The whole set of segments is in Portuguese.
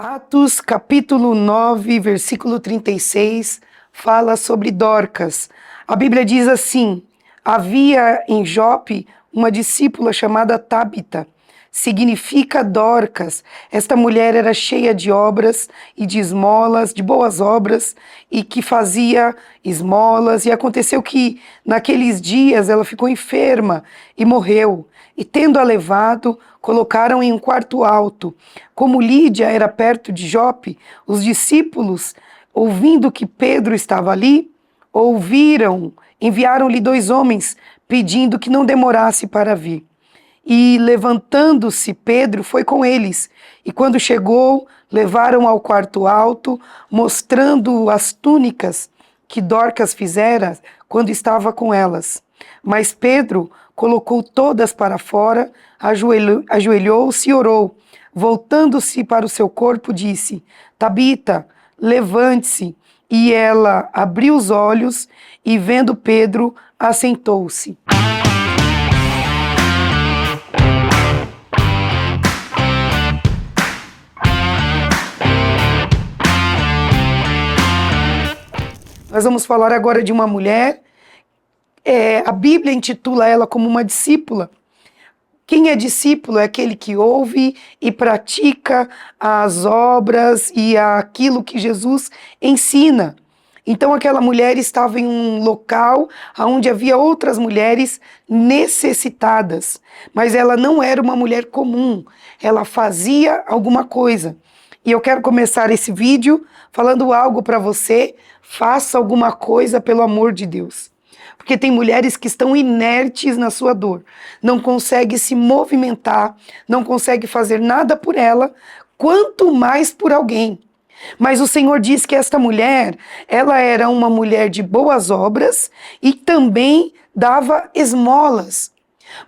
Atos capítulo 9, versículo 36, fala sobre Dorcas. A Bíblia diz assim: havia em Jope uma discípula chamada Tabita, significa Dorcas. Esta mulher era cheia de obras e de esmolas, de boas obras, e que fazia esmolas. E aconteceu que naqueles dias ela ficou enferma e morreu. E tendo-a levado, colocaram em um quarto alto. Como Lídia era perto de Jope, os discípulos, ouvindo que Pedro estava ali, enviaram-lhe 2 homens, pedindo que não demorasse para vir. E levantando-se, Pedro foi com eles. E quando chegou, levaram ao quarto alto, mostrando as túnicas que Dorcas fizera quando estava com elas. Mas Pedro colocou todas para fora, ajoelhou-se e orou. Voltando-se para o seu corpo, disse: Tabita, levante-se. E ela abriu os olhos e, vendo Pedro, assentou-se. Nós vamos falar agora de uma mulher, a Bíblia intitula ela como uma discípula. Quem é discípulo é aquele que ouve e pratica as obras e aquilo que Jesus ensina. Então aquela mulher estava em um local onde havia outras mulheres necessitadas, mas ela não era uma mulher comum, ela fazia alguma coisa. E eu quero começar esse vídeo falando algo para você: faça alguma coisa pelo amor de Deus. Porque tem mulheres que estão inertes na sua dor, não conseguem se movimentar, não conseguem fazer nada por ela, quanto mais por alguém. Mas o Senhor diz que esta mulher, ela era uma mulher de boas obras e também dava esmolas.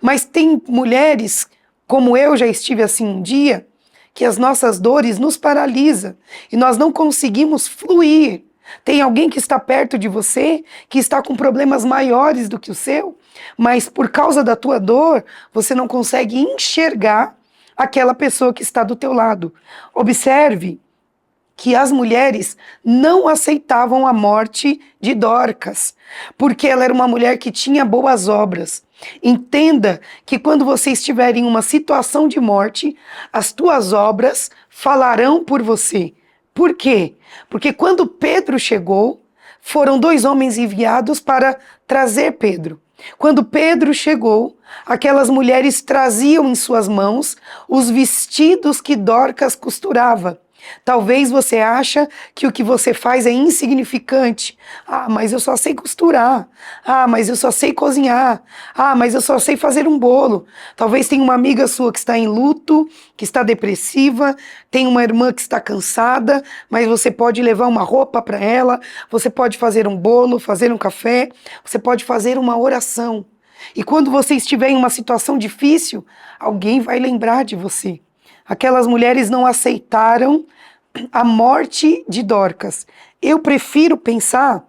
Mas tem mulheres, como eu já estive assim um dia, que as nossas dores nos paralisam e nós não conseguimos fluir. Tem alguém que está perto de você, que está com problemas maiores do que o seu, mas por causa da tua dor, você não consegue enxergar aquela pessoa que está do teu lado. Observe que as mulheres não aceitavam a morte de Dorcas, porque ela era uma mulher que tinha boas obras. Entenda que quando você estiver em uma situação de morte, as tuas obras falarão por você. Por quê? Porque quando Pedro chegou, foram 2 homens enviados para trazer Pedro. Quando Pedro chegou, aquelas mulheres traziam em suas mãos os vestidos que Dorcas costurava. Talvez você ache que o que você faz é insignificante. Ah, mas eu só sei costurar. Ah, mas eu só sei cozinhar. Ah, mas eu só sei fazer um bolo. Talvez tenha uma amiga sua que está em luto, que está depressiva, tem uma irmã que está cansada, mas você pode levar uma roupa para ela, você pode fazer um bolo, fazer um café, você pode fazer uma oração. E quando você estiver em uma situação difícil, alguém vai lembrar de você. Aquelas mulheres não aceitaram a morte de Dorcas. Eu prefiro pensar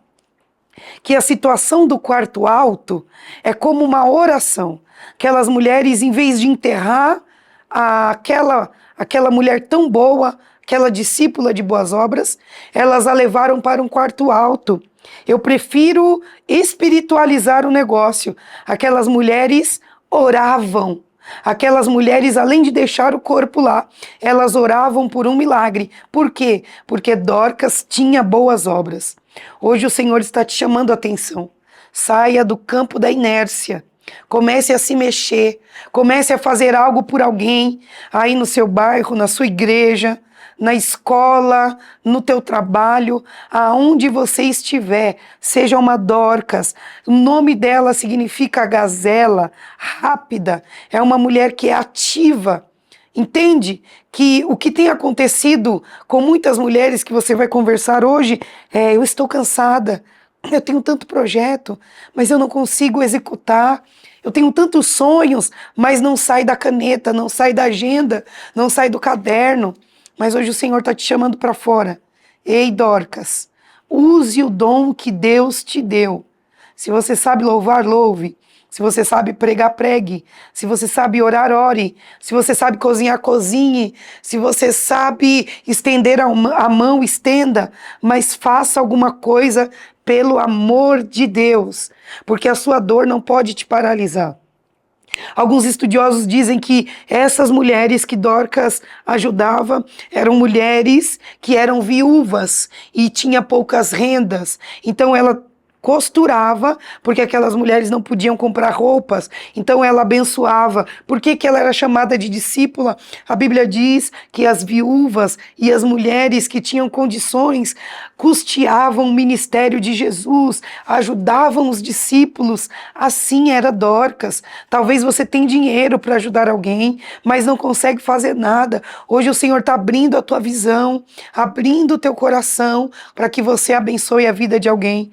que a situação do quarto alto é como uma oração. Aquelas mulheres, em vez de enterrar aquela mulher tão boa, aquela discípula de boas obras, elas a levaram para um quarto alto. Eu prefiro espiritualizar o negócio. Aquelas mulheres oravam. Aquelas mulheres, além de deixar o corpo lá, elas oravam por um milagre. Por quê? Porque Dorcas tinha boas obras. Hoje o Senhor está te chamando a atenção. Saia do campo da inércia. Comece a se mexer. Comece a fazer algo por alguém aí no seu bairro, na sua igreja, na escola, no teu trabalho, aonde você estiver, seja uma Dorcas. O nome dela significa gazela, rápida, é uma mulher que é ativa. Entende que o que tem acontecido com muitas mulheres que você vai conversar hoje eu estou cansada, eu tenho tanto projeto, mas eu não consigo executar. Eu tenho tantos sonhos, mas não sai da caneta, não sai da agenda, não sai do caderno. Mas hoje o Senhor está te chamando para fora. Ei, Dorcas, use o dom que Deus te deu. Se você sabe louvar, louve. Se você sabe pregar, pregue. Se você sabe orar, ore. Se você sabe cozinhar, cozinhe. Se você sabe estender a mão, estenda. Mas faça alguma coisa pelo amor de Deus, porque a sua dor não pode te paralisar. Alguns estudiosos dizem que essas mulheres que Dorcas ajudava eram mulheres que eram viúvas e tinha poucas rendas. Então ela costurava, porque aquelas mulheres não podiam comprar roupas, então ela abençoava. Por que que ela era chamada de discípula? A Bíblia diz que as viúvas e as mulheres que tinham condições custeavam o ministério de Jesus, ajudavam os discípulos. Assim era Dorcas. Talvez você tenha dinheiro para ajudar alguém, mas não consegue fazer nada. Hoje o Senhor está abrindo a tua visão, abrindo o teu coração para que você abençoe a vida de alguém.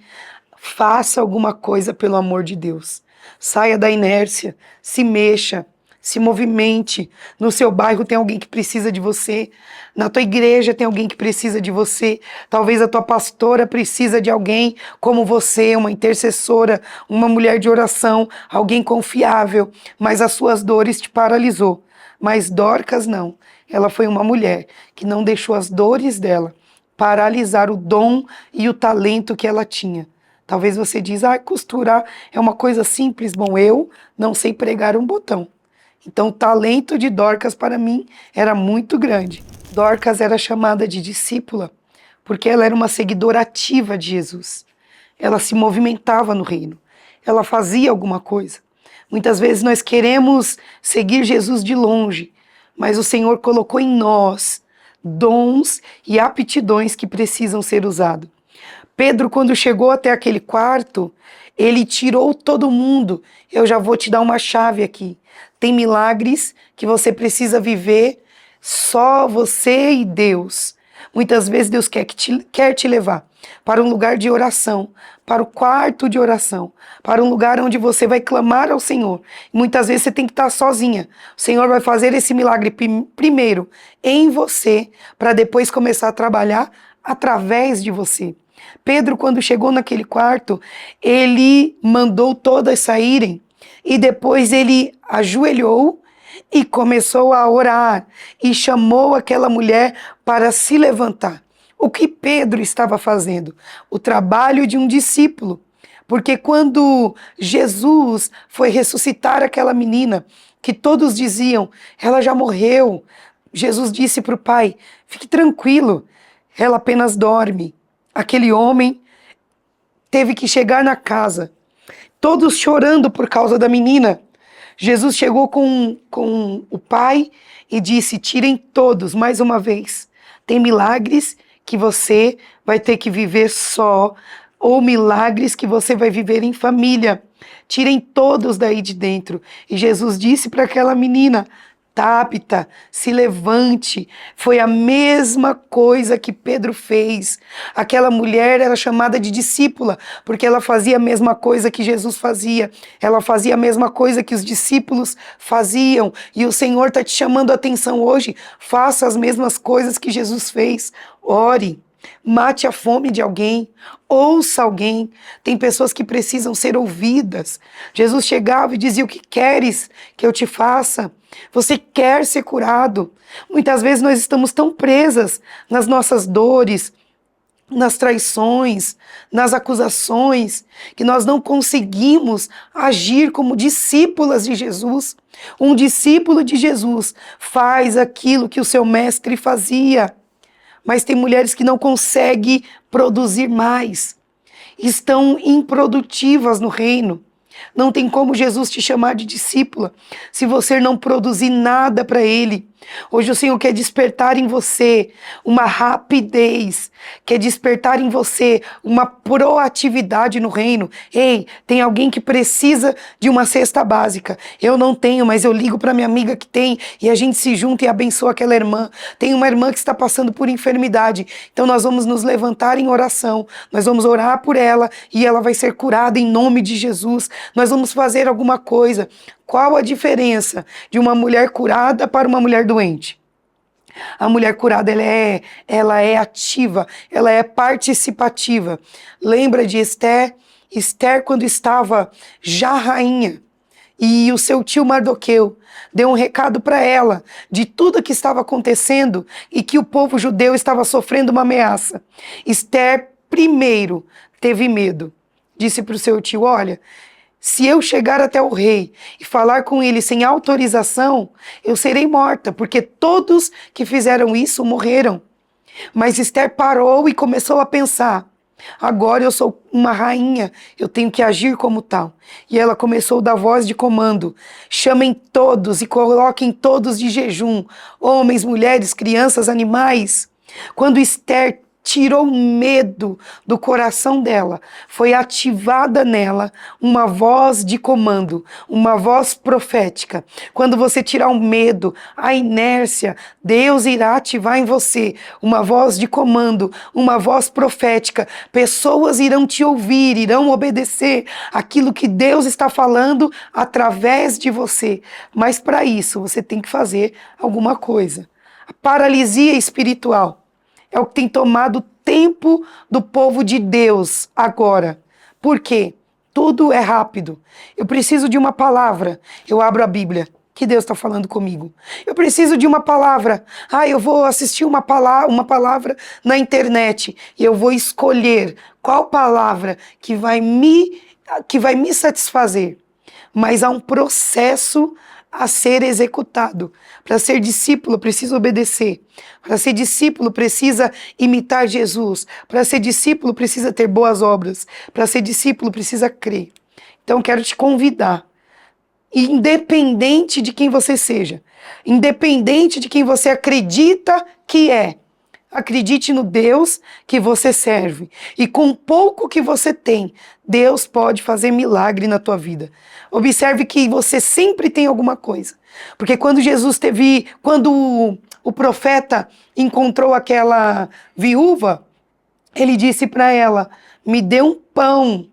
Faça alguma coisa pelo amor de Deus. Saia da inércia, se mexa, se movimente. No seu bairro tem alguém que precisa de você. Na tua igreja tem alguém que precisa de você. Talvez a tua pastora precisa de alguém como você, uma intercessora, uma mulher de oração, alguém confiável, mas as suas dores te paralisou. Mas Dorcas não. Ela foi uma mulher que não deixou as dores dela paralisar o dom e o talento que ela tinha. Talvez você diz, costurar é uma coisa simples. Bom, eu não sei pregar um botão. Então o talento de Dorcas para mim era muito grande. Dorcas era chamada de discípula porque ela era uma seguidora ativa de Jesus. Ela se movimentava no reino. Ela fazia alguma coisa. Muitas vezes nós queremos seguir Jesus de longe, mas o Senhor colocou em nós dons e aptidões que precisam ser usados. Pedro, quando chegou até aquele quarto, ele tirou todo mundo. Eu já vou te dar uma chave aqui. Tem milagres que você precisa viver só você e Deus. Muitas vezes Deus quer te levar para um lugar de oração, para o quarto de oração, para um lugar onde você vai clamar ao Senhor. Muitas vezes você tem que estar sozinha. O Senhor vai fazer esse milagre primeiro em você, para depois começar a trabalhar através de você. Pedro, quando chegou naquele quarto, ele mandou todas saírem e depois ele ajoelhou e começou a orar e chamou aquela mulher para se levantar. O que Pedro estava fazendo? O trabalho de um discípulo. Porque quando Jesus foi ressuscitar aquela menina, que todos diziam, ela já morreu, Jesus disse para o pai, fique tranquilo, ela apenas dorme. Aquele homem teve que chegar na casa, todos chorando por causa da menina. Jesus chegou com o pai e disse, tirem todos, mais uma vez. Tem milagres que você vai ter que viver só, ou milagres que você vai viver em família. Tirem todos daí de dentro. E Jesus disse para aquela menina, Tábita, se levante. Foi a mesma coisa que Pedro fez. Aquela mulher era chamada de discípula, porque ela fazia a mesma coisa que Jesus fazia. Ela fazia a mesma coisa que os discípulos faziam. E o Senhor está te chamando a atenção hoje. Faça as mesmas coisas que Jesus fez. Ore. Mate a fome de alguém, ouça alguém. Tem pessoas que precisam ser ouvidas. Jesus chegava e dizia, o que queres que eu te faça? Você quer ser curado? Muitas vezes nós estamos tão presas nas nossas dores, nas traições, nas acusações, que nós não conseguimos agir como discípulas de Jesus. Um discípulo de Jesus faz aquilo que o seu mestre fazia. Mas tem mulheres que não conseguem produzir mais. Estão improdutivas no reino. Não tem como Jesus te chamar de discípula se você não produzir nada para Ele. Hoje o Senhor quer despertar em você uma rapidez, quer despertar em você uma proatividade no reino. Ei, tem alguém que precisa de uma cesta básica. Eu não tenho, mas eu ligo para minha amiga que tem e a gente se junta e abençoa aquela irmã. Tem uma irmã que está passando por enfermidade, então nós vamos nos levantar em oração, nós vamos orar por ela e ela vai ser curada em nome de Jesus. Nós vamos fazer alguma coisa. Qual a diferença de uma mulher curada para uma mulher doente? A mulher curada, ela é ativa, ela é participativa. Lembra de Esther? Esther, quando estava já rainha, E o seu tio Mardoqueu deu um recado para ela de tudo que estava acontecendo e que o povo judeu estava sofrendo uma ameaça. Esther primeiro teve medo. Disse para o seu tio: olha, se eu chegar até o rei e falar com ele sem autorização, eu serei morta, porque todos que fizeram isso morreram. Mas Esther parou e começou a pensar: agora eu sou uma rainha, eu tenho que agir como tal. E ela começou a dar voz de comando: chamem todos e coloquem todos de jejum, homens, mulheres, crianças, animais. Quando Esther tirou o medo do coração dela, foi ativada nela uma voz de comando, uma voz profética. Quando você tirar o medo, a inércia, Deus irá ativar em você uma voz de comando, uma voz profética. Pessoas irão te ouvir, irão obedecer aquilo que Deus está falando através de você. Mas para isso você tem que fazer alguma coisa. A paralisia espiritual é o que tem tomado o tempo do povo de Deus agora. Por quê? Tudo é rápido. Eu preciso de uma palavra. Eu abro a Bíblia, que Deus está falando comigo. Eu preciso de uma palavra. Eu vou assistir uma palavra na internet. E eu vou escolher qual palavra que vai me satisfazer. Mas há um processo a ser executado. Para ser discípulo, precisa obedecer. Para ser discípulo, precisa imitar Jesus. Para ser discípulo, precisa ter boas obras. Para ser discípulo, precisa crer. Então, quero te convidar, independente de quem você seja, independente de quem você acredita que é, acredite no Deus que você serve. E com o pouco que você tem, Deus pode fazer milagre na tua vida. Observe que você sempre tem alguma coisa. Porque quando o profeta encontrou aquela viúva, ele disse para ela: me dê um pão.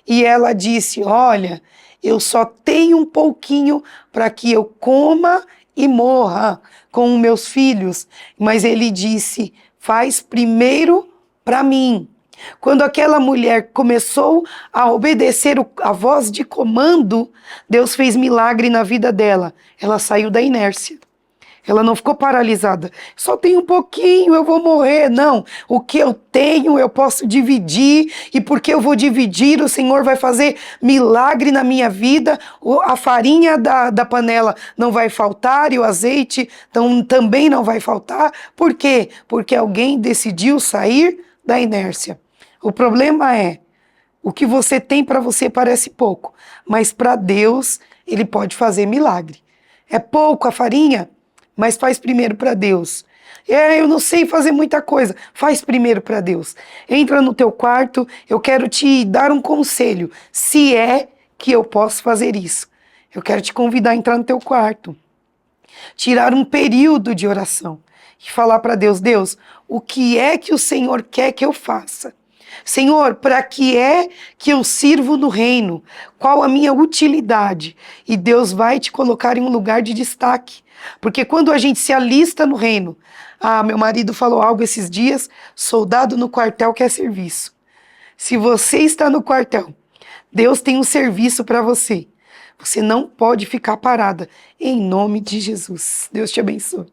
E ela disse: olha, eu só tenho um pouquinho para que eu coma e morra com meus filhos. Mas ele disse: faz primeiro para mim. Quando aquela mulher começou a obedecer a voz de comando, Deus fez milagre na vida dela. Ela saiu da inércia. Ela não ficou paralisada. Só tenho um pouquinho, eu vou morrer. Não, o que eu tenho eu posso dividir. E porque eu vou dividir, o Senhor vai fazer milagre na minha vida. A farinha da panela não vai faltar e o azeite também não vai faltar. Por quê? Porque alguém decidiu sair da inércia. O problema é, o que você tem para você parece pouco, mas para Deus Ele pode fazer milagre. É pouco a farinha? Mas faz primeiro para Deus. Eu não sei fazer muita coisa. Faz primeiro para Deus. Entra no teu quarto, eu quero te dar um conselho. Se é que eu posso fazer isso. Eu quero te convidar a entrar no teu quarto. Tirar um período de oração. E falar para Deus: Deus, o que é que o Senhor quer que eu faça? Senhor, para que é que eu sirvo no reino? Qual a minha utilidade? E Deus vai te colocar em um lugar de destaque. Porque quando a gente se alista no reino, meu marido falou algo esses dias: soldado no quartel quer serviço. Se você está no quartel, Deus tem um serviço para você. Você não pode ficar parada. Em nome de Jesus. Deus te abençoe.